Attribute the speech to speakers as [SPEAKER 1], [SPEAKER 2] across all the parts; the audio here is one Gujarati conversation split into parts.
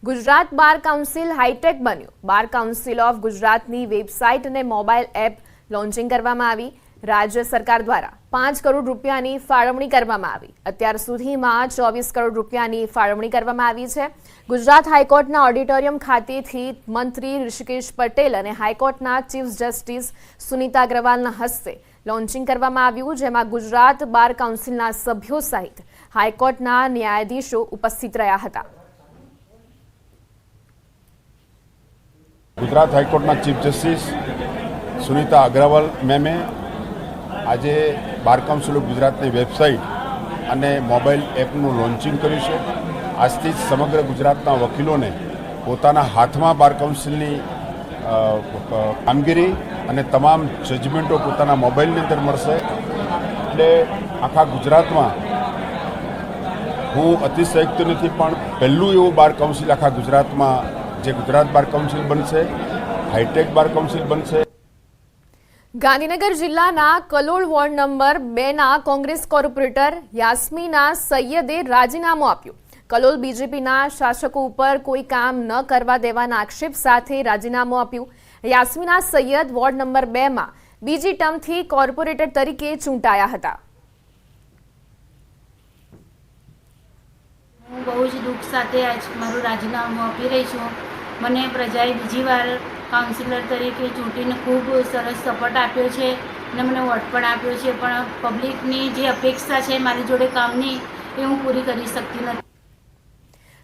[SPEAKER 1] ગુજરાત બાર કાઉન્સિલ હાઈટેક બન્યું। બાર કાઉન્સિલ ઓફ ગુજરાતની વેબસાઇટ અને મોબાઈલ એપ લોન્ચિંગ કરવામાં આવી। રાજ્ય સરકાર દ્વારા 5 કરોડ રૂપિયાની ફાળવણી કરવામાં આવી। અત્યાર સુધીમાં 24 કરોડ રૂપિયાની ફાળવણી કરવામાં આવી છે। ગુજરાત હાઈકોર્ટના ઓડિટોરિયમ ખાતેથી મંત્રી ઋષિકેશ પટેલ અને હાઈકોર્ટના ચીફ જસ્ટિસ સુનીતા અગ્રવાલના હસ્તે લોન્ચિંગ કરવામાં આવ્યું, જેમાં ગુજરાત બાર કાઉન્સિલના સભ્યો સહિત હાઈકોર્ટના ન્યાયાધીશો ઉપસ્થિત રહ્યા હતા।
[SPEAKER 2] गुजरात हाईकोर्टना चीफ जस्टिस सुनीता अग्रवाल मैमे आज बार काउंसिल ऑफ गुजरातनी वेबसाइट अने मोबाइल एपनु लॉन्चिंग कर्युं छे। आजथी समग्र गुजरातना वकीलोने पोताना हाथमां बार काउंसिलनी कामगीरी अने तमाम जजमेंटो पोताना मोबाइलनी अंदर मळशे। एटले आखा गुजरातमां हूँ अतिशयोक्ति नथी पण पहेलुं एवुं बार काउंसिल आखा गुजरातमां जे गुजरात बार काउंसिल बनशे, हाईटेक बार काउंसिल बनशे।
[SPEAKER 1] गांधीनगर जिल्लाना कलोल वोर्ड नंबर 2 ना कोंग्रेस कोर्पोरेटर यास्मीना सैयदे राजीनामું આપ્યું। कलोल बीजेपीना शासको पर कोई काम न करवा देवाना आक्षेप साथे राजीनामुं आप्યું। यास्मीना सैयद वोर्ड नंबर 2 માં બીજી ટર્મથી કોર્પોરેટર તરીકે ચૂંટાયા હતા।
[SPEAKER 3] હું બહુ જ દુઃખ સાથે આજ મારું રાજીનામું આપી રહી છું। મને પ્રજાએ બીજી વાર કાઉન્સિલર તરીકે ચૂંટીને ખૂબ સરસ સપોર્ટ આપ્યો છે અને મને વોટ પણ આપ્યો છે, પણ પબ્લિકની જે અપેક્ષા છે મારી જોડે કામની એ હું પૂરી કરી શકતી નથી।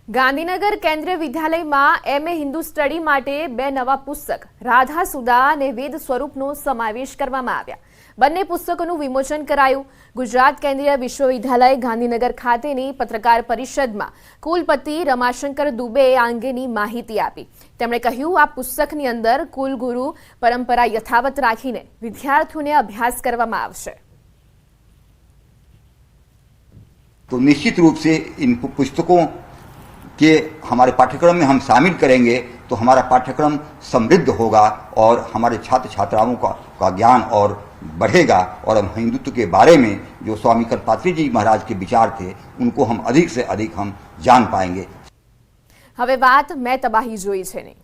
[SPEAKER 1] ગાંધીનગર કેન્દ્રીય વિદ્યાલયમાં MA હિન્દુ સ્ટડી માટે 2 નવા પુસ્તક રાધા સુધા અને વેદ સ્વરૂપનો સમાવેશ કરવામાં આવ્યા। બંને પુસ્તકોનું વિમોચન કરાયું। ગુજરાત કેન્દ્રીય વિશ્વવિદ્યાલય ગાંધીનગર ખાતેની પત્રકાર પરિષદમાં કુલપતિ રમાશંકર દુબેએ આ અંગેની માહિતી આપી। તેમણે કહ્યું, આ પુસ્તકની અંદર કુલગુરુ પરંપરા યથાવત રાખીને વિદ્યાર્થીઓને અભ્યાસ કરવામાં આવશે।
[SPEAKER 4] तो निश्चित रूप से इन पुस्तकों के हमारे पाठ्यक्रम में हम शामिल करेंगे तो हमारा पाठ्यक्रम समृद्ध होगा और हमारे छात्र छात्राओं का ज्ञान और बढ़ेगा और हम हिंदुत्व के बारे में जो स्वामी कल्पात्री जी महाराज के विचार थे उनको हम अधिक से अधिक हम जान पाएंगे।
[SPEAKER 1] હવે વાત મેં તબાહી જોઈ છે નહીં।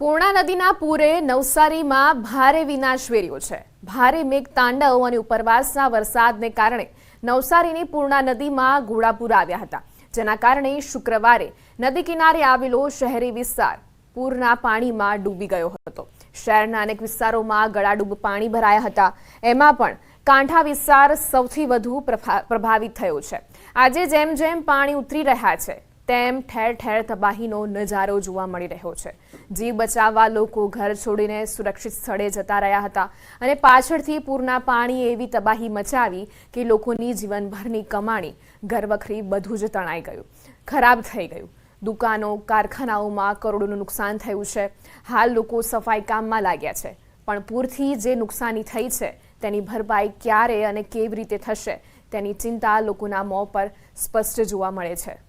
[SPEAKER 1] પૂર્ણા નદીના પૂરે નવસારીમાં ભારે વિનાશ વેર્યો છે। ભારે મેઘતાંડવ અને ઉપરવાસના વરસાદને કારણે નવસારીની પૂર્ણા નદીમાં ઘોડાપૂર આવ્યા હતા, જેના કારણે શુક્રવારે નદી કિનારે આવેલો શહેરી વિસ્તાર પૂરના પાણીમાં ડૂબી ગયો હતો। શહેરના અનેક વિસ્તારોમાં ગળાડૂબ પાણી ભરાયા હતા। એમાં પણ કાંઠા વિસ્તાર સૌથી વધુ પ્રભાવિત થયો છે। આજે જેમ જેમ પાણી ઉતરી રહ્યા છે તેમ ઠેર ઠેર તબાહીનો નજારો જોવા મળી રહ્યો છે। જીવ બચાવવા લોકો ઘર છોડીને સુરક્ષિત સ્થળે જતા રહ્યા હતા અને પાછળથી પૂરના પાણીએ એવી તબાહી મચાવી કે લોકોની જીવનભરની કમાણી ઘરવખરી બધું જ તણાઈ ગયું, ખરાબ થઈ ગયું। દુકાનો કારખાનાઓમાં કરોડોનું નુકસાન થયું છે। હાલ લોકો સફાઈ કામમાં લાગ્યા છે, પણ પૂરથી જે નુકસાની થઈ છે તેની ભરપાઈ ક્યારે અને કેવી રીતે થશે તેની ચિંતા લોકોના મોં પર સ્પષ્ટ જોવા મળે છે।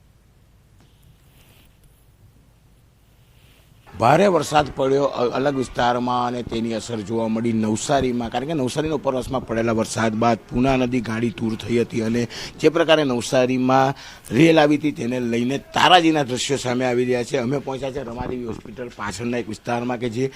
[SPEAKER 5] ભારે વરસાદ પડ્યો અલગ વિસ્તારમાં અને તેની અસર જોવા મળી નવસારીમાં, કારણ કે નવસારીના ઉપરવાસમાં પડેલા વરસાદ બાદ પૂર્ણા નદી ગાડી તૂર થઈ હતી અને જે પ્રકારે નવસારીમાં રેલ આવી હતી તેને લઈને તારાજીના દ્રશ્યો સામે આવી રહ્યા છે। અમે પહોંચ્યા છે રમાદેવી હોસ્પિટલ પાછળના એક વિસ્તારમાં કે જે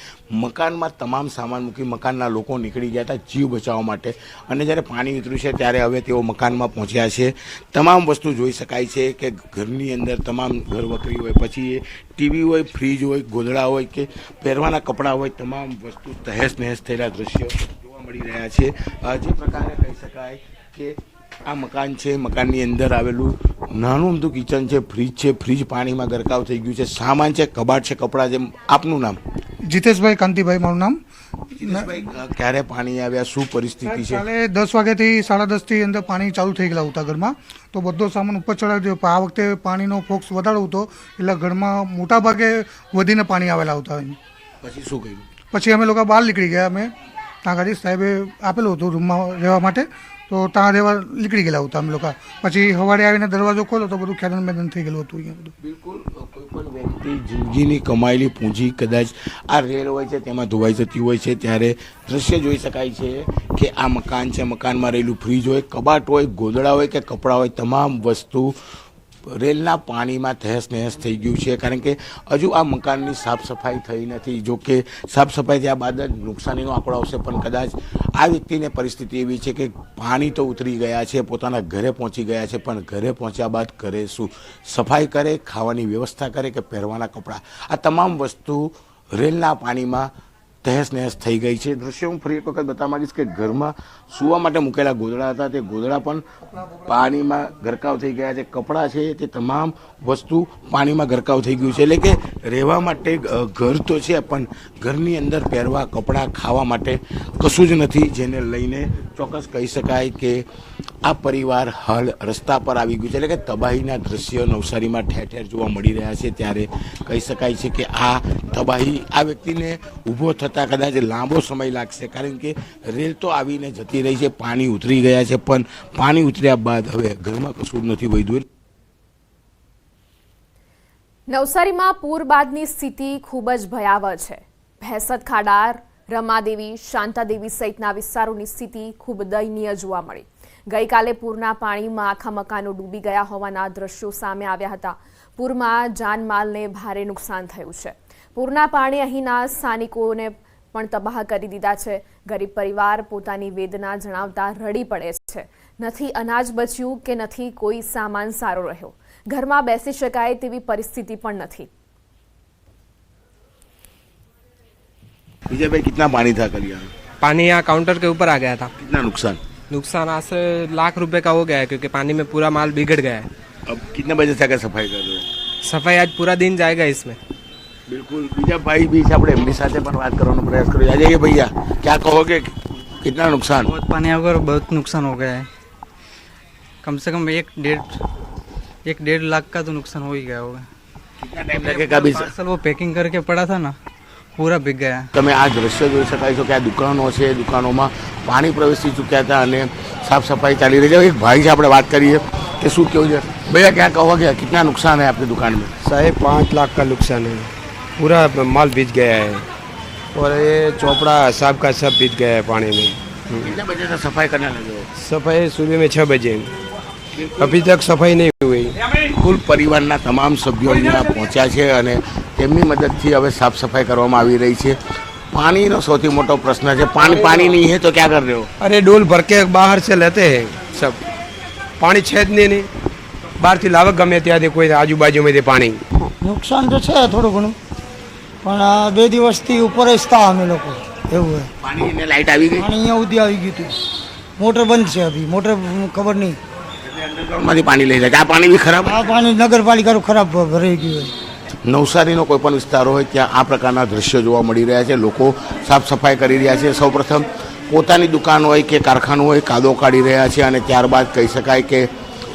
[SPEAKER 5] મકાનમાં તમામ સામાન મૂકી મકાનના લોકો નીકળી ગયા હતા જીવ બચાવવા માટે, અને જ્યારે પાણી ઉતર્યું છે ત્યારે હવે તેઓ મકાનમાં પહોંચ્યા છે। તમામ વસ્તુ જોઈ શકાય છે કે ઘરની અંદર તમામ ઘરવકરી હોય, પછી ટીવી હોય, ફ્રીજ હોય, ગોદડા હોય કે પહેરવાના કપડાં હોય, તમામ વસ્તુ તહેસ નહેસ થયેલા દ્રશ્યો જોવા મળી રહ્યા છે। જે પ્રકારે કહી શકાય કે આ મકાન છે, મકાનની અંદર આવેલું નાનું અમથું કિચન છે, ફ્રીજ છે, ફ્રીજ પાણીમાં ગરકાવ થઈ ગયું છે, સામાન છે, કબાટ છે, કપડાં છે। આપનું નામ?
[SPEAKER 6] જીતેશભાઈ કાંતિભાઈ મારું નામ।
[SPEAKER 5] ક્યારે પાણી આવ્યા, શું પરિસ્થિતિ છે?
[SPEAKER 6] કાલે 10 વાગ્યાથી 10:30 અંદર પાણી ચાલુ થઈ ગયેલા હતા ઘરમાં, તો બધો સામાન ઉપર ચડાવી દીધો। આ વખતે પાણીનો ફોક્સ વધારે હતો એટલે ઘરમાં મોટા ભાગે વધીને પાણી આવેલા હતા।
[SPEAKER 5] પછી શું કર્યું?
[SPEAKER 6] પછી અમે લોકો બહાર નીકળી ગયા। અમે ત્યાં ગાડી સાહેબે આપેલું હતું રૂમમાં રહેવા માટે, તો ત્યાં રહેવા નીકળી ગયેલા હતા અમે લોકો. પછી સવારે આવીને દરવાજો ખોલો તો બધું ખેદાન મેદાન થઈ ગયેલું હતું અહીંયા બધું.
[SPEAKER 5] બિલકુલ કોઈ પણ વ્યક્તિ જિંદગીની કમાયેલી પૂંજી કદાચ આ રેલ હોય છે તેમાં ધોવાઈ જતી હોય છે ત્યારે દ્રશ્ય જોઈ શકાય છે કે આ મકાન છે, મકાનમાં રહેલું ફ્રીજ હોય, કબાટ હોય, ગોદડા હોય કે કપડાં હોય, તમામ વસ્તુ રેલના પાણીમાં તહેસ નહેસ થઈ ગયું છે. કારણ કે હજુ આ મકાનની સાફ સફાઈ થઈ નથી. જો કે સાફ સફાઈ થયા બાદ જ નુકસાનીનો આંકડો આવશે, પણ કદાચ આ વ્યક્તિને પરિસ્થિતિ એવી છે કે પાણી તો ઉતરી ગયા છે, પોતાના ઘરે પહોંચી ગયા છે, પણ ઘરે પહોંચ્યા બાદ કરે શું? સફાઈ કરે, ખાવાની વ્યવસ્થા કરે કે પહેરવાના કપડાં, આ તમામ વસ્તુ રેલના પાણીમાં તહેસ નહેસ થઈ ગઈ છે. દ્રશ્ય હું ફરી એક વખત બતાવવા માંગીશ કે ઘરમાં સૂવા માટે મૂકેલા ગોદડા હતા, તે ગોદડા પણ પાણીમાં ગરકાવ થઈ ગયા છે. કપડાં છે તે તમામ વસ્તુ પાણીમાં ગરકાવ થઈ ગયું છે. એટલે કે રહેવા માટે ઘર તો છે, પણ ઘરની અંદર પહેરવા, કપડાં, ખાવા માટે કશું જ નથી, જેને લઈને ચોક્કસ કહી શકાય કે આ પરિવાર હાલ રસ્તા પર આવી ગયું છે. એટલે કે તબાહીના દ્રશ્યો નવસારીમાં ઠેર ઠેર જોવા મળી રહ્યા છે. ત્યારે કહી શકાય છે કે આ તબાહી આ વ્યક્તિને ઊભો થતાં કદાચ લાંબો સમય લાગશે, કારણ કે રેલ તો આવીને જતી રહી છે, પાણી ઉતરી ગયા છે, પણ પાણી ઉતર્યા બાદ હવે ઘરમાં કશું જ નથી વધ્યું.
[SPEAKER 1] નવસારીમાં પૂર બાદની સ્થિતિ ખૂબ જ ભયાવહ છે. ભેંસદ ખાડા, રમાદેવી, શાંતાદેવી સહિતના વિસ્તારોની સ્થિતિ ખૂબ દયનીય જોવા મળી. ગઈકાલે પૂરના પાણીમાં આખા મકાનો ડૂબી ગયા હોવાના દ્રશ્યો સામે આવ્યા હતા. પૂરમાં જાનમાલને ભારે નુકસાન થયું છે. પૂરના પાણી અહીંના સ્થાનિકોને પણ તબાહ કરી દીધા છે. ગરીબ પરિવાર પોતાની વેદના જણાવતા રડી પડે છે. નથી અનાજ બચ્યું કે નથી કોઈ સામાન સારો રહ્યો. ઘરમાં બેસી શકાય તેવી પરિસ્થિતિ પણ નથી.
[SPEAKER 5] विजय भाई, कितना पानी था कल यहाँ?
[SPEAKER 7] पानी यहाँ काउंटर के ऊपर आ गया था.
[SPEAKER 5] कितना नुकसान?
[SPEAKER 7] नुकसान आज से ₹1,00,000 का हो गया है, क्योंकि पानी में पूरा माल बिगड़ गया है.
[SPEAKER 5] अब कितने बजे से आकर सफाई कर रहे हो?
[SPEAKER 7] सफाई आज पूरा दिन जाएगा इसमें.
[SPEAKER 5] बिल्कुल. विजय भाई बीच આપણે એમની સાથે પણ વાત કરવાનો પ્રયાસ કર્યો. આજે भैया क्या कहोगे, कितना नुकसान?
[SPEAKER 8] बहुत पानी आ गया और बहुत नुकसान हो गया है. कम से कम 1.5 लाख का तो नुकसान हो ही गया होगा.
[SPEAKER 5] कितना टाइम लगेगा? अभी
[SPEAKER 8] पार्सल वो पैकिंग करके पड़ा था ना, पूरा बिक गया.
[SPEAKER 5] તમે આ દ્રશ્ય જોઈ શકાય છો કે આ દુકાનો છે, દુકાનોમાં પાણી પ્રવેશી ચૂક્યા હતા અને સાફ સફાઈ ચાલી રહી છે. એક ભાઈ છે, આપણે વાત કરીએ કે શું કેવું છે. भैया क्या कहोगे, कितना नुकसान है आपकी दुकान में?
[SPEAKER 9] 5.5 लाख का नुकसान है. पूरा माल भीज गया है और ये चोपड़ा सब का सब भीज गया है पानी में.
[SPEAKER 5] कितने बजे से सफाई करने लगे हो?
[SPEAKER 9] सफाई सुबह में 6 बजे, अभी तक सफाई नहीं हुई.
[SPEAKER 5] કુલ પરિવારના તમામ સભ્યો અહીંયા પહોંચ્યા છે અને તેમની મદદથી હવે સાફ સફાઈ કરવામાં આવી રહી છે. પાણીનો સૌથી મોટો પ્રશ્ન છે. પાણી નહીં है तो क्या कर रहे हो?
[SPEAKER 9] अरे डोल भर के बाहर से लेते हैं सब. पानी छेद नहीं બહારથી લાવક ગમે ત્યાંથી કોઈ આજુબાજુમાંથી પાણી.
[SPEAKER 10] નુકસાન તો છે થોડું ઘણું, પણ આ 2 દિવસથી ઉપર જ હતા અમે લોકો. એવું હે.
[SPEAKER 5] પાણી ને લાઈટ આવી ગઈ?
[SPEAKER 10] પાણી અહીંયા સુધી આવી ગયું હતું. મોટર બંધ છે, અભી મોટર ખબર નહીં.
[SPEAKER 5] માંથી પાણી લઈ જાય. આ પાણી બી ખરાબ?
[SPEAKER 10] આ પાણી નગરપાલિકાનું ખરાબ ભરાઈ ગયું હોય.
[SPEAKER 5] નવસારીનો કોઈ પણ વિસ્તાર હોય ત્યાં આ પ્રકારના દ્રશ્યો જોવા મળી રહ્યા છે. લોકો સાફ સફાઈ કરી રહ્યા છે. સૌપ્રથમ પોતાની દુકાન હોય કે કારખાનું હોય કાદો કાઢી રહ્યા છે અને ત્યારબાદ કહી શકાય કે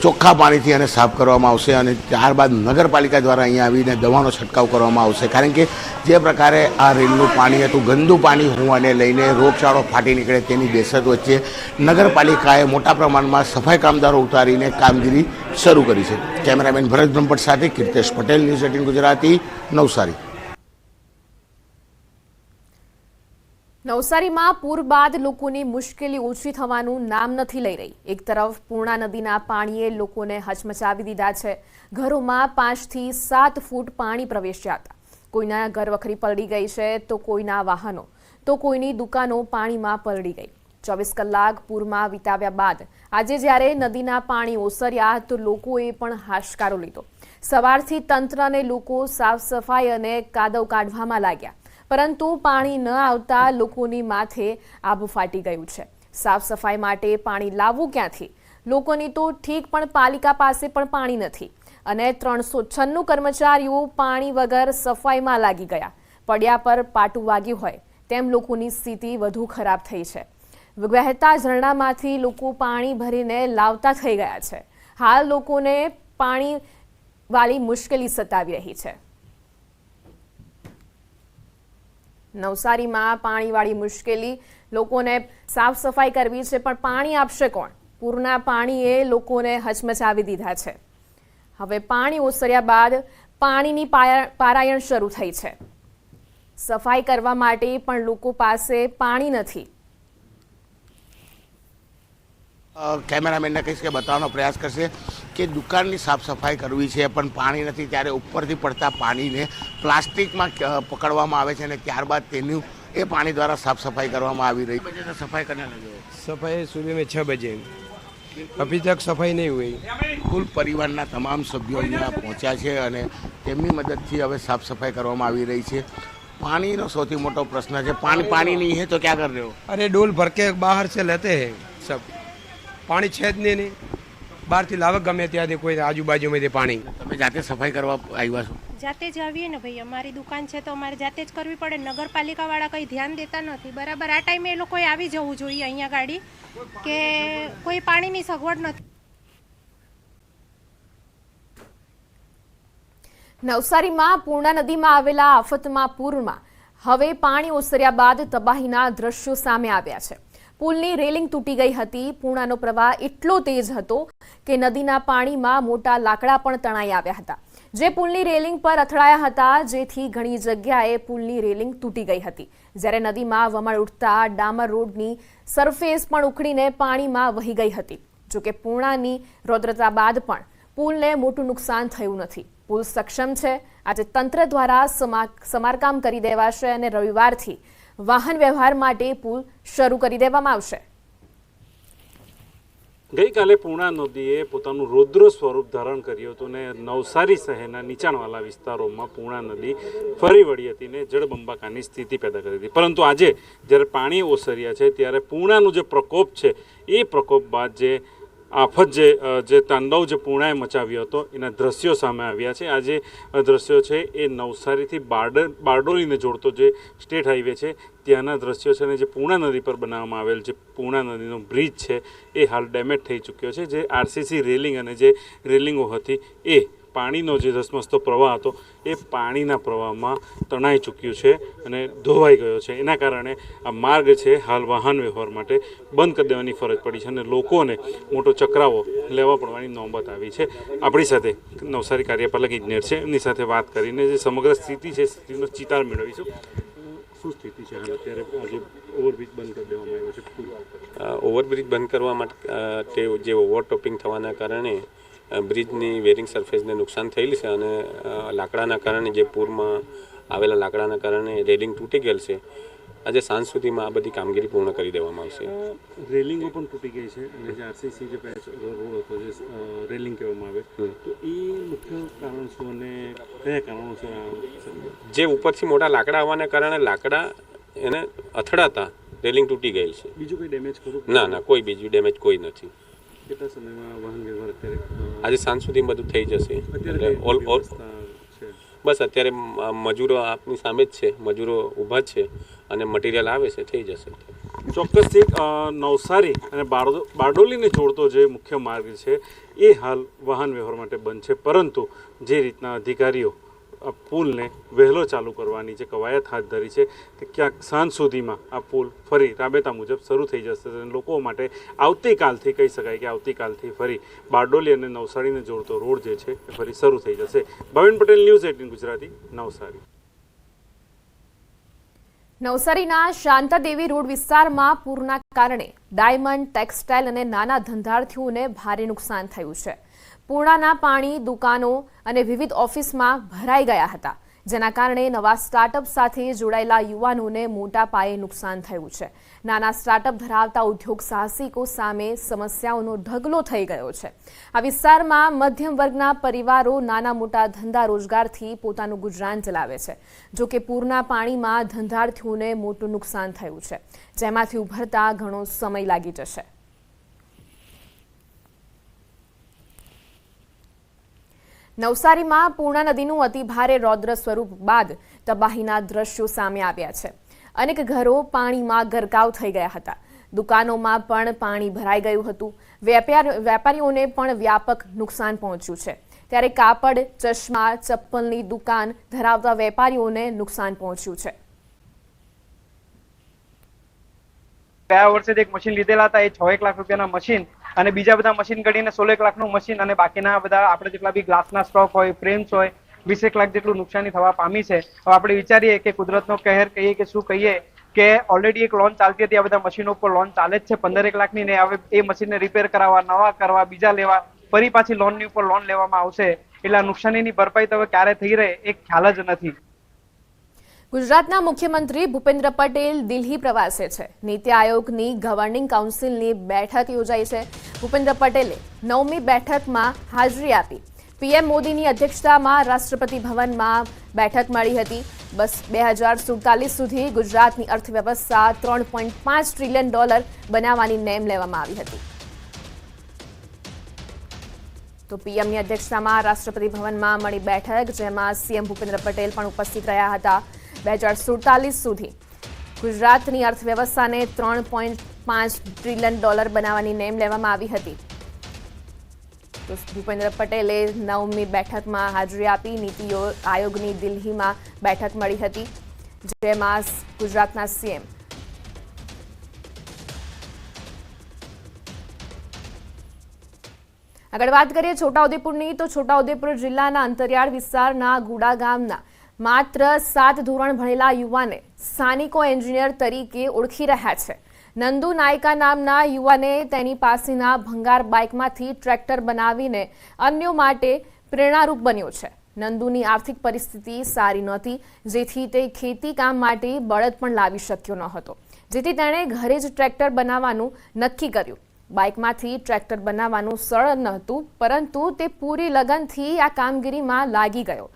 [SPEAKER 5] ચોખ્ખા પાણીથી એને સાફ કરવામાં આવશે અને ત્યારબાદ નગરપાલિકા દ્વારા અહીંયા આવીને દવાનો છંટકાવ કરવામાં આવશે. કારણ કે જે પ્રકારે આ રેલનું પાણી હતું, ગંદુ પાણી હોવાને લઈને રોગચાળો ફાટી નીકળે તેની દહેશત વચ્ચે નગરપાલિકાએ મોટા પ્રમાણમાં સફાઈ કામદારો ઉતારીને કામગીરી શરૂ કરી છે. કેમેરામેન ભરત બ્રહ્મભટ્ટ સાથે કીર્તેશ પટેલ, ન્યૂઝ 18 ગુજરાતી, નવસારી.
[SPEAKER 1] નવસારીમાં પૂર બાદ લોકોની મુશ્કેલી ઓછી થવાનું નામ નથી લઈ રહી. એક તરફ પૂર્ણા નદીના પાણીએ લોકોને હચમચાવી દીધા છે. ઘરોમાં 5 થી 7 ફૂટ પાણી પ્રવેશ્યા હતા. કોઈના ઘરવખરી પલળી ગઈ છે તો કોઈના વાહનો, તો કોઈની દુકાનો પાણીમાં પલળી ગઈ. 24 કલાક પૂરમાં વિતાવ્યા બાદ આજે જ્યારે નદીના પાણી ઓસર્યા તો લોકોએ પણ હાશકારો લીધો. સવારથી તંત્ર અને લોકો સાફ સફાઈ અને કાદવ કાઢવામાં લાગ્યા, પરંતુ પાણી ન આવતા લોકોની માથે આભ ફાટી ગયું છે. સાફ સફાઈ માટે પાણી લાવવું ક્યાંથી? લોકોની તો ઠીક, પણ પાલિકા પાસે પણ પાણી નથી અને 396 કર્મચારીઓ પાણી વગર સફાઈમાં લાગી ગયા. પડ્યા પર પાટું વાગ્યું હોય તેમ લોકોની સ્થિતિ વધુ ખરાબ થઈ છે. વહેતા ઝરણામાંથી લોકો પાણી ભરીને લાવતા થઈ ગયા છે. હાલ લોકોને પાણી વાળી મુશ્કેલી સતાવી રહી છે. નવસારીમાં પાણીવાળી મુશ્કેલી, લોકોને સાફ સફાઈ કરવી છે પણ પાણી આપશે કોણ? પૂરના પાણીએ લોકોને હચમચાવી દીધા છે. હવે પાણી ઓસર્યા બાદ પાણીની પારાયણ શરૂ થઈ છે. સફાઈ કરવા માટે પણ લોકો પાસે પાણી નથી.
[SPEAKER 5] કેમેરામેનને કહીશ કે બતાવવાનો પ્રયાસ કરશે કે દુકાનની સાફ સફાઈ કરવી છે પણ પાણી નથી, ત્યારે ઉપરથી પડતા પાણીને પ્લાસ્ટિકમાં પકડવામાં આવે છે અને ત્યારબાદ તેનું એ પાણી દ્વારા સાફ સફાઈ કરવામાં આવી રહી છે. સફાઈ કરને લગે
[SPEAKER 9] सफाई सुबह में 6 बजे, अभी तक सफाई नहीं हुई.
[SPEAKER 5] કુલ પરિવારના તમામ સભ્યો અહીંયા પહોંચ્યા છે અને તેમની મદદથી હવે સાફ સફાઈ કરવામાં આવી રહી છે. પાણીનો સૌથી મોટો પ્રશ્ન છે. પાણી નહીં है तो क्या कर रहे हो?
[SPEAKER 9] अरे डोल भर के बाहर से लेते हैं सब. पानी छेदने नहीं, બહારથી લાવે ગમે ત્યાંથી કોઈ આજુબાજુમાંથી પાણી.
[SPEAKER 5] તમે જાતે સફાઈ કરવા આવ્યા છો?
[SPEAKER 11] જાતે જ આવીએ ને ભાઈ, અમારી દુકાન છે તો અમારે જાતે જ કરવી પડે. નગરપાલિકા વાળા કંઈ ધ્યાન દેતા નથી. બરાબર આ ટાઈમે એ લોકોએ આવી જવું જોઈએ અહીંયા ગાડી, કે કોઈ પાણીની સગવડ નથી.
[SPEAKER 1] નવસારીમાં પૂર્ણા નદીમાં આવેલા આફતમાં પૂરમાં હવે પાણી ઓસર્યા બાદ તબાહીના દ્રશ્યો સામે આવ્યા છે. પુલની રેલિંગ તૂટી ગઈ હતી. પૂર્ણાનો પ્રવાહ એટલો તેજ હતો કે નદીના પાણીમાં મોટા લાકડા પણ તણાઈ આવ્યા હતા, જે પુલની રેલિંગ પર અથડાયા હતા, જેથી ઘણી જગ્યાએ પુલની રેલિંગ તૂટી ગઈ હતી. જ્યારે નદીમાં વમળ ઉઠતા ડામર રોડની સરફેસ પણ ઉખડીને પાણીમાં વહી ગઈ હતી. જોકે પૂર્ણાની રૌદ્રતા બાદ પણ પુલને મોટું નુકસાન થયું નથી. પુલ સક્ષમ છે. આજે તંત્ર દ્વારા સમારકામ કરી દેવાશે અને રવિવારથી વાહન વ્યવહાર માટે પુલ શરૂ કરી દેવામાં આવશે.
[SPEAKER 12] ગઈકાલે પૂર્ણા નદીએ પોતાનું રૌદ્ર સ્વરૂપ ધારણ કર્યું હતું ને નવસારી શહેરના નીચાણવાળા વિસ્તારોમાં પૂર્ણા નદી ફરી વળી હતી ને જળબંબાકારની સ્થિતિ પેદા કરી હતી. પરંતુ આજે જ્યારે પાણી ઓસર્યા છે ત્યારે પૂર્ણાનું જે પ્રકોપ છે એ પ્રકોપ બાદ જે આફત જે તાંડવ જે પૂર્ણાએ મચાવ્યો હતો એના દ્રશ્યો સામે આવ્યા છે. આ જે દ્રશ્યો છે એ નવસારીથી બારડોલીને જોડતો જે સ્ટેટ હાઈવે છે ત્યાંના દ્રશ્યો છે અને જે પૂર્ણા નદી પર બનાવવામાં આવેલ જે પૂર્ણા નદીનો બ્રિજ છે એ હાલ ડેમેજ થઈ ચૂક્યો છે. જે આરસીસી રેલિંગ અને જે રેલિંગો હતી એ પાણીનો જે ધસમસતો પ્રવાહ હતો એ પાણીના પ્રવાહમાં તણાઈ ચૂક્યું છે અને ધોવાઈ ગયો છે. એના કારણે આ માર્ગ છે હાલ વાહન વ્યવહાર માટે બંધ કરી દેવાની ફરજ પડી છે અને લોકોને મોટો ચકરાવો લેવા પડવાની નોબત આવી છે. આપણી સાથે નવસારી કાર્યપાલક ઇજનેર છે, એમની સાથે વાત કરીને જે સમગ્ર સ્થિતિ છે સ્થિતિનો ચિતાર મેળવીશું. શું સ્થિતિ છે હાલ અત્યારે? આજે ઓવરબ્રિજ બંધ કરી દેવામાં આવ્યો છે.
[SPEAKER 13] ઓવરબ્રિજ બંધ કરવા માટે જે ઓવરટોપિંગ થવાના કારણે બ્રિજની વેરિંગ સરફેસને નુકસાન થયેલું છે અને લાકડાના કારણે જે પૂરમાં આવેલા લાકડાના કારણે રેલિંગ તૂટી ગયેલ છે. આજે સાંજ સુધીમાં આ બધી કામગીરી પૂર્ણ કરી દેવામાં આવશે.
[SPEAKER 12] રેલિંગો પણ તૂટી ગઈ છે અને જે આરસીસી જે પેચ રોડ હતો જે રેલિંગ કહેવામાં આવે તો એ મુખ્ય કારણ શું અને કયા કારણો છે?
[SPEAKER 13] જે ઉપરથી મોટા લાકડા આવવાના કારણે લાકડા એને અથડાતા રેલિંગ તૂટી ગયેલ છે.
[SPEAKER 12] બીજું કોઈ ડેમેજ ખરું?
[SPEAKER 13] ના, કોઈ બીજું ડેમેજ કોઈ નથી.
[SPEAKER 12] કેટલા સમયમાં વાહન વ્યવહાર અત્યારે?
[SPEAKER 13] આજે સાંજ સુધી બધું થઈ જશે. બસ અત્યારે મજૂરો આપની સામે જ છે, મજૂરો ઊભા છે અને મટીરિયલ આવે છે, થઈ જશે.
[SPEAKER 12] ચોક્કસથી નવસારી અને બારડોલીને જોડતો જે મુખ્ય માર્ગ છે એ હાલ વાહન વ્યવહાર માટે બંધ છે. પરંતુ જે રીતના અધિકારીઓ પુલને વહેલો ચાલુ કરવાની જે કવાયત હાથ ધરી છે કે ક્યાંક સાંજ સુધીમાં આ પુલ ફરી રાબેતા મુજબ શરૂ થઈ જશે અને લોકો માટે આવતીકાલથી કહી શકાય કે આવતીકાલથી ફરી બારડોલી અને નવસારીને જોડતો રોડ જે છે એ ફરી શરૂ થઈ જશે. ભાવિન પટેલ, ન્યૂઝ 18 ગુજરાતી, નવસારી.
[SPEAKER 1] નવસારીના શાંતાદેવી રોડ વિસ્તારમાં પૂરના કારણે ડાયમંડ, ટેક્સટાઇલ અને નાના ધંધાર્થીઓને ભારે નુકસાન થયું છે. પૂર્ણાના પાણી દુકાનો અને વિવિધ ઓફિસમાં ભરાઈ ગયા હતા, જેના કારણે નવા સ્ટાર્ટઅપ સાથે જોડાયેલા યુવાનોને મોટા પાયે નુકસાન થયું છે. નાના સ્ટાર્ટઅપ ધરાવતા ઉદ્યોગ સાહસિકો સામે સમસ્યાઓનો ઢગલો થઈ ગયો છે. આ વિસ્તારમાં મધ્યમ વર્ગના પરિવારો નાના મોટા ધંધા રોજગારથી પોતાનું ગુજરાન ચલાવે છે. જોકે પૂરના પાણીમાં ધંધાર્થીઓને મોટું નુકસાન થયું છે, જેમાંથી ઉભરતા ઘણો સમય લાગી જશે. નવસારીમાં પૂર્ણા નદીનું અતિભારે રૌદ્ર સ્વરૂપ બાદ તબાહીના દ્રશ્યો સામે આવ્યા છે. અનેક ઘરો પાણીમાં ગરકાવ થઈ ગયા હતા. દુકાનોમાં પણ પાણી ભરાઈ ગયું હતું. વેપારીઓને પણ વ્યાપક નુકસાન પહોંચ્યું છે. ત્યારે કાપડ, ચશ્મા, ચપ્પલની દુકાન ધરાવતા વેપારીઓને નુકસાન પહોંચ્યું છે.
[SPEAKER 14] ગયા વર્ષે એક મશીન લીધેલા હતા, એ 6-1 લાખ રૂપિયાના મશીન અને બીજા બધા મશીન ગણીને 16 લાખનું મશીન અને બાકીના બધા આપણે જેટલા બી ગ્લાસના સ્ટોક હોય, ફ્રેમ્સ હોય, 20 લાખ જેટલું નુકસાની થવા પામી છે. હવે આપણે વિચારીએ કે કુદરતનો કહેર કહીએ કે શું કહીએ કે ઓલરેડી એક લોન ચાલતી હતી, આ બધા મશીનો ઉપર લોન ચાલે જ છે 15 લાખની, ને હવે એ મશીનને રિપેર કરાવવા, નવા કરવા, બીજા લેવા, ફરી પાછી લોનની ઉપર લોન લેવામાં આવશે. એટલે આ નુકસાનીની ભરપાઈ તો હવે ક્યારે થઈ રહે એ ખ્યાલ જ નથી.
[SPEAKER 1] ગુજરાતના મુખ્યમંત્રી ભૂપેન્દ્ર પટેલ દિલ્હી પ્રવાસે છે. નીતિ આયોગની ગવર્નિંગ કાઉન્સિલની બેઠક યોજાઈ છે. ભૂપેન્દ્ર પટેલે 9મી બેઠકમાં હાજરી આપી. પીએમ મોદીની અધ્યક્ષતામાં રાષ્ટ્રપતિ ભવનમાં બેઠક મળી હતી. બસ 2047 સુધી ગુજરાતની અર્થવ્યવસ્થા $3.5 ટ્રિલિયન બનાવવાની નેમ લેવામાં આવી હતી. તો પીએમની અધ્યક્ષતામાં રાષ્ટ્રપતિ ભવનમાં મળી બેઠક, જેમાં સીએમ ભૂપેન્દ્ર પટેલ પણ ઉપસ્થિત રહ્યા હતા. 2047 સુધી ગુજરાતની અર્થવ્યવસ્થાને $3.5 ટ્રિલિયન બનાવવાની નેમ લેવામાં આવી હતી. તો ભૂપેન્દ્ર પટેલે 9મી બેઠકમાં હાજરી આપી. નીતિ આયોગની દિલ્હીમાં બેઠક મળી હતી, જેમાં ગુજરાતના સીએમ આગળ વાત કરીએ છોટાઉદેપુરની, તો છોટાઉદેપુર જિલ્લાના અંતરિયાળ વિસ્તારના ગુડા ગામના માત્ર 7 ધોરણ ભણેલા યુવાને સ્થાનિકો એન્જિનિયર તરીકે ઓળખી રહ્યા છે. નંદુ નાયકા નામના યુવાને તેની પાસેના ભંગાર બાઇકમાંથી ટ્રેક્ટર બનાવીને અન્યો માટે પ્રેરણારૂપ બન્યો છે. નંદુની આર્થિક પરિસ્થિતિ સારી નહોતી, જેથી તે ખેતી કામ માટે બળદ પણ લાવી શક્યો ન હતો, જેથી તેણે ઘરે જ ટ્રેક્ટર બનાવવાનું નક્કી કર્યું. બાઇકમાંથી ટ્રેક્ટર બનાવવાનું સરળ નહોતું, પરંતુ તે પૂરી લગનથી આ કામગીરીમાં લાગી ગયો.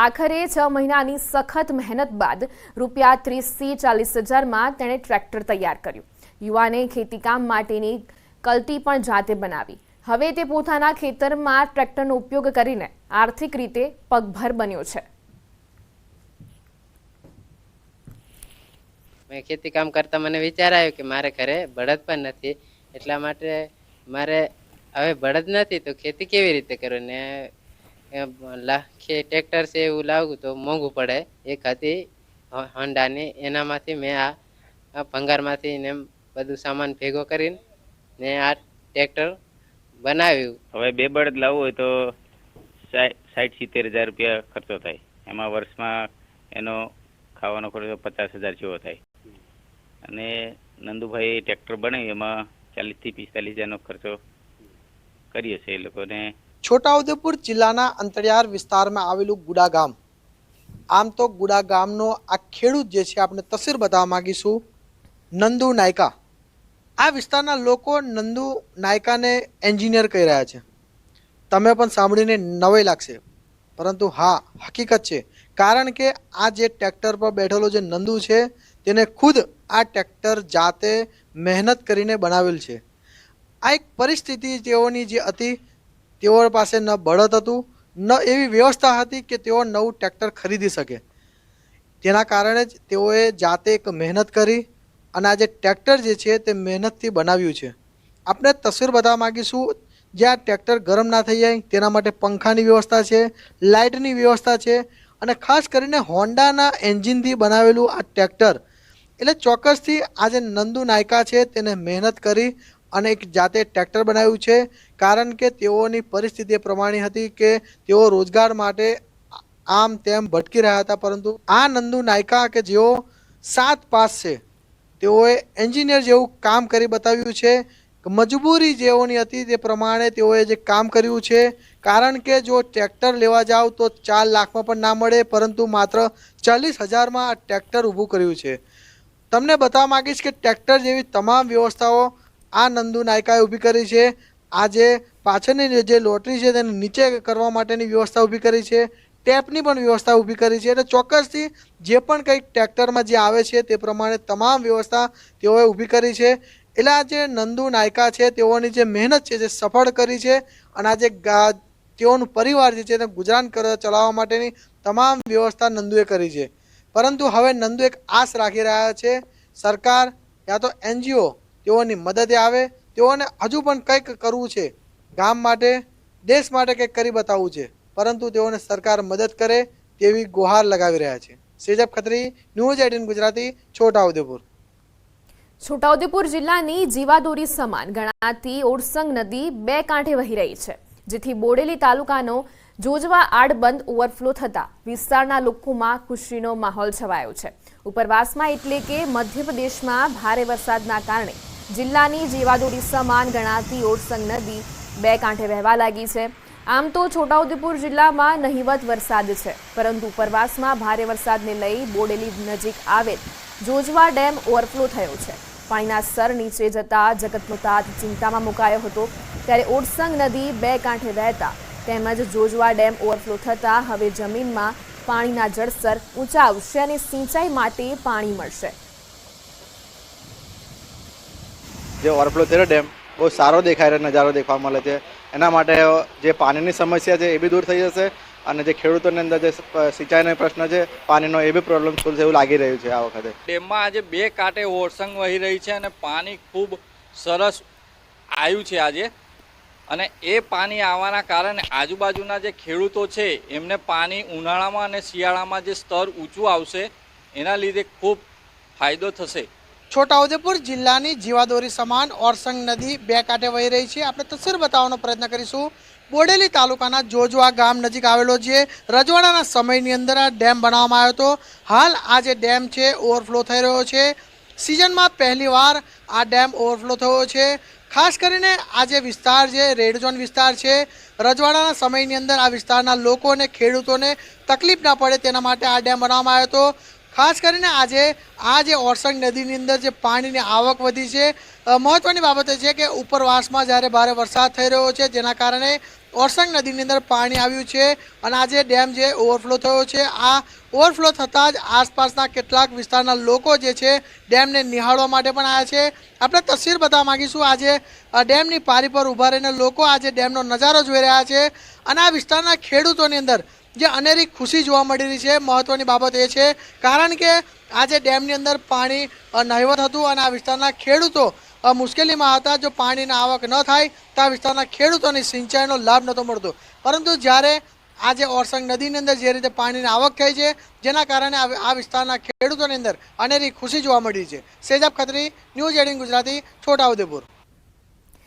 [SPEAKER 1] આખરે 6 મહિનાની સખત મહેનત બાદ રૂપિયા 30,000 થી 40,000માં તેણે ટ્રેક્ટર તૈયાર કર્યું. યુવાને ખેતીકામ માટેની કલટી પણ જાતે બનાવી. હવે તે પોતાના ખેતરમાં ટ્રેક્ટરનો ઉપયોગ કરીને આર્થિક રીતે પગભર બન્યો છે.
[SPEAKER 15] મેં ખેતી કામ કરતા મને વિચાર આવ્યો કે મારે ઘરે બળદ પણ નથી, એટલા માટે મારે હવે બળદ નથી તો ખેતી કેવી રીતે કરું, ને ટ્રેક્ટર છે એવું લાવું તો મોંઘું પડે. એક હતી હોન્ડાની, એનામાંથી મેં આ ભંગારમાંથી ને બધું સામાન ભેગો કરીને ને આ ટ્રેક્ટર બનાવ્યું.
[SPEAKER 16] હવે 2 બળદ લાવવું હોય તો 60-70 હજાર રૂપિયા ખર્ચો થાય. એમાં વર્ષમાં એનો ખાવાનો ખર્ચો 50,000 જેવો થાય. અને નંદુભાઈ ટ્રેક્ટર બનાવી એમાં 40,000 થી 45,000 હજારનો ખર્ચો કરીએ છીએ એ લોકોને.
[SPEAKER 17] છોટાઉદેપુર જિલ્લાના અંતરિયાળ વિસ્તારમાં આવેલું ગુડા ગામ. આમ તો ગુડા ગામનો આ ખેડૂત જે છે આપણે તસવીર બતાવવા માંગીશું. નંદુ નાયકા. આ વિસ્તારના લોકો નંદુ નાયકાને એન્જિનિયર કહી રહ્યા છે. તમે પણ સાંભળીને નવાઈ લાગશે, પરંતુ હા હકીકત છે. કારણ કે આ જે ટ્રેક્ટર પર બેઠેલો જે નંદુ છે તેને ખુદ આ ટ્રેક્ટર જાતે મહેનત કરીને બનાવેલ છે. આ એક પરિસ્થિતિ તેઓની જે હતી, તેઓ પાસે ન બળદ હતું, ન એવી વ્યવસ્થા હતી કે તેઓ નવું ટ્રેક્ટર ખરીદી શકે. તેના કારણે જ તેઓએ જાતે એક મહેનત કરી અને આ જે ટ્રેક્ટર જે છે તે મહેનતથી બનાવ્યું છે. આપણે તસવીર બતાવવા માગીશું. જે આ ટ્રેક્ટર ગરમ ના થઈ જાય તેના માટે પંખાની વ્યવસ્થા છે, લાઇટની વ્યવસ્થા છે, અને ખાસ કરીને હોન્ડાના એન્જિનથી બનાવેલું આ ટ્રેક્ટર. એટલે ચોક્કસથી આ જે નંદુ નાયકા છે તેને મહેનત કરી અને એક જાતે ટ્રેક્ટર બનાવ્યું છે. કારણ કે તેઓની પરિસ્થિતિ એ પ્રમાણે હતી કે તેઓ રોજગાર માટે આમ તેમ ભટકી રહ્યા હતા, પરંતુ આ નંદુ નાયકા કે જેઓ 7 પાસ છે, તેઓએ એન્જિનિયર જેવું કામ કરી બતાવ્યું છે. મજબૂરી જેઓની હતી તે પ્રમાણે તેઓએ જે કામ કર્યું છે. કારણ કે જો ટ્રેક્ટર લેવા જાવ તો 4 લાખમાં પણ ના મળે, પરંતુ માત્ર 40,000માં આ ટ્રેક્ટર ઊભું કર્યું છે. તમને બતાવવા માગીશ કે ટ્રેક્ટર જેવી તમામ વ્યવસ્થાઓ આ નંદુ નાયકાએ ઊભી કરી છે. આ જે પાછળની જે લોટરી છે તેને નીચે કરવા માટેની વ્યવસ્થા ઊભી કરી છે. ટેપની પણ વ્યવસ્થા ઊભી કરી છે. એટલે ચોક્કસથી જે પણ કંઈક ટ્રેક્ટરમાં જે આવે છે તે પ્રમાણે તમામ વ્યવસ્થા તેઓએ ઊભી કરી છે. એટલે આ જે નંદુ નાયકા છે તેઓની જે મહેનત છે જે સફળ કરી છે, અને આ જે તેઓનું પરિવાર જે છે તે ગુજરાન ચલાવવા માટેની તમામ વ્યવસ્થા નંદુએ કરી છે. પરંતુ હવે નંદુ એક આશ રાખી રહ્યા છે, સરકાર યા તો NGO તેઓની મદદે આવે. તેઓને હજુ પણ કંઈક કરવું છે, ગામ માટે, દેશ માટે કંઈક કરી બતાવવું છે, પરંતુ તેઓને સરકાર મદદ કરે તેવી ગુહાર લગાવી રહ્યા છે. સેજબ ખત્રી, ન્યૂઝ 18 ગુજરાતી, છોટાઉદેપુર.
[SPEAKER 1] છોટાઉદેપુર જિલ્લાની જીવાદોરી સમાન ગણાતી ઓરસંગ નદી બે કાંઠે વહી રહી છે, જેથી બોડેલી તાલુકાનો જોજવા આડબંધ ઓવરફ્લો થતા વિસ્તારના લોકોમાં ખુશીનો માહોલ છવાયો છે. ઉપરવાસમાં એટલે કે મધ્યપ્રદેશમાં ભારે વરસાદના કારણે જિલ્લાની જીવાદોરી સમાન ગણાતી ઓરસંગ નદી બે કાંઠે વહેવા લાગી છે. આમ તો છોટાઉદેપુર જિલ્લામાં નહિવત વરસાદ છે, પરંતુ ઉપરવાસમાં ભારે વરસાદને લઈ બોડેલી નજીક આવેલ જોજવા ડેમ ઓવરફ્લો થયો છે. પાણીના સ્તર નીચે જતા જગતનો તાત ચિંતામાં મુકાયો હતો. ત્યારે ઓરસંગ નદી બે કાંઠે વહેતા તેમજ જોજવા ડેમ ઓવરફ્લો થતા હવે જમીનમાં પાણીના જળસ્તર ઊંચા આવશે અને સિંચાઈ માટે પાણી મળશે.
[SPEAKER 18] જે ઓવરફ્લો થયેલો ડેમ બહુ સારો દેખાય રહ્યો નજારો દેખવા મળે છે. એના માટે જે પાણીની સમસ્યા છે એ બી દૂર થઈ જશે અને જે ખેડૂતોની અંદર જે સિંચાઈનો પ્રશ્ન છે પાણીનો એ બી પ્રોબ્લેમ સોલ્વ થયું એવું લાગી રહ્યું છે. આ વખતે
[SPEAKER 19] ડેમમાં આજે બે કાંઠે ઓરસંગ વહી રહી છે અને પાણી ખૂબ સરસ આવ્યું છે આજે. અને એ પાણી આવવાના કારણે આજુબાજુના જે ખેડૂતો છે એમને પાણી ઉનાળામાં અને શિયાળામાં જે સ્તર ઊંચું આવશે એના લીધે ખૂબ ફાયદો થશે.
[SPEAKER 17] છોટાઉદેપુર જિલ્લાની જીવાદોરી સમાન ઓરસંગ નદી બે કાંઠે વહી રહી છે. આપણે તસવીર બતાવવાનો પ્રયત્ન કરીશું. બોડેલી તાલુકાના જોજવા ગામ નજીક આવેલો જે રજવાડાના સમયની અંદર આ ડેમ બનાવવામાં આવ્યો હતો. હાલ આ જે ડેમ છે ઓવરફ્લો થઈ રહ્યો છે. સિઝનમાં પહેલીવાર આ ડેમ ઓવરફ્લો થયો છે. ખાસ કરીને આ જે વિસ્તાર છે રેડ ઝોન વિસ્તાર છે, રજવાડાના સમયની અંદર આ વિસ્તારના લોકોને ખેડૂતોને તકલીફ ના પડે તેના માટે આ ડેમ બનાવવામાં આવ્યો હતો. ખાસ કરીને આજે આ જે ઓરસંગ નદીની અંદર જે પાણીની આવક વધી છે. મહત્વની બાબત એ છે કે ઉપરવાસમાં જ્યારે ભારે વરસાદ થઈ રહ્યો છે જેના કારણે ઓરસંગ નદીની અંદર પાણી આવ્યું છે અને આજે ડેમ જે ઓવરફ્લો થયો છે. આ ઓવરફ્લો થતાં જ આસપાસના કેટલાક વિસ્તારના લોકો જે છે ડેમને નિહાળવા માટે પણ આવ્યા છે. આપણે તસવીર બતાવવા માગીશું. આજે ડેમની પારી પર ઊભા રહીને લોકો આજે ડેમનો નજારો જોઈ રહ્યા છે અને આ વિસ્તારના ખેડૂતોની અંદર જે અનેરી ખુશી જોવા મળી રહી છે. મહત્વની બાબત એ છે કારણ કે આજે ડેમની અંદર પાણી નહિવત હતું અને આ વિસ્તારના ખેડૂતો મુશ્કેલીમાં હતા. જો પાણીની આવક ન થાય તો આ વિસ્તારના ખેડૂતોની સિંચાઈનો લાભ નહોતો મળતો. પરંતુ જ્યારે આજે ઓરસંગ નદીની અંદર જે રીતે પાણીની આવક થઈ છે જેના કારણે આ વિસ્તારના ખેડૂતોની અંદર અનેરી ખુશી જોવા મળી છે. સેજાબ ખત્રી, ન્યૂઝ 18 ગુજરાતી, છોટાઉદેપુર.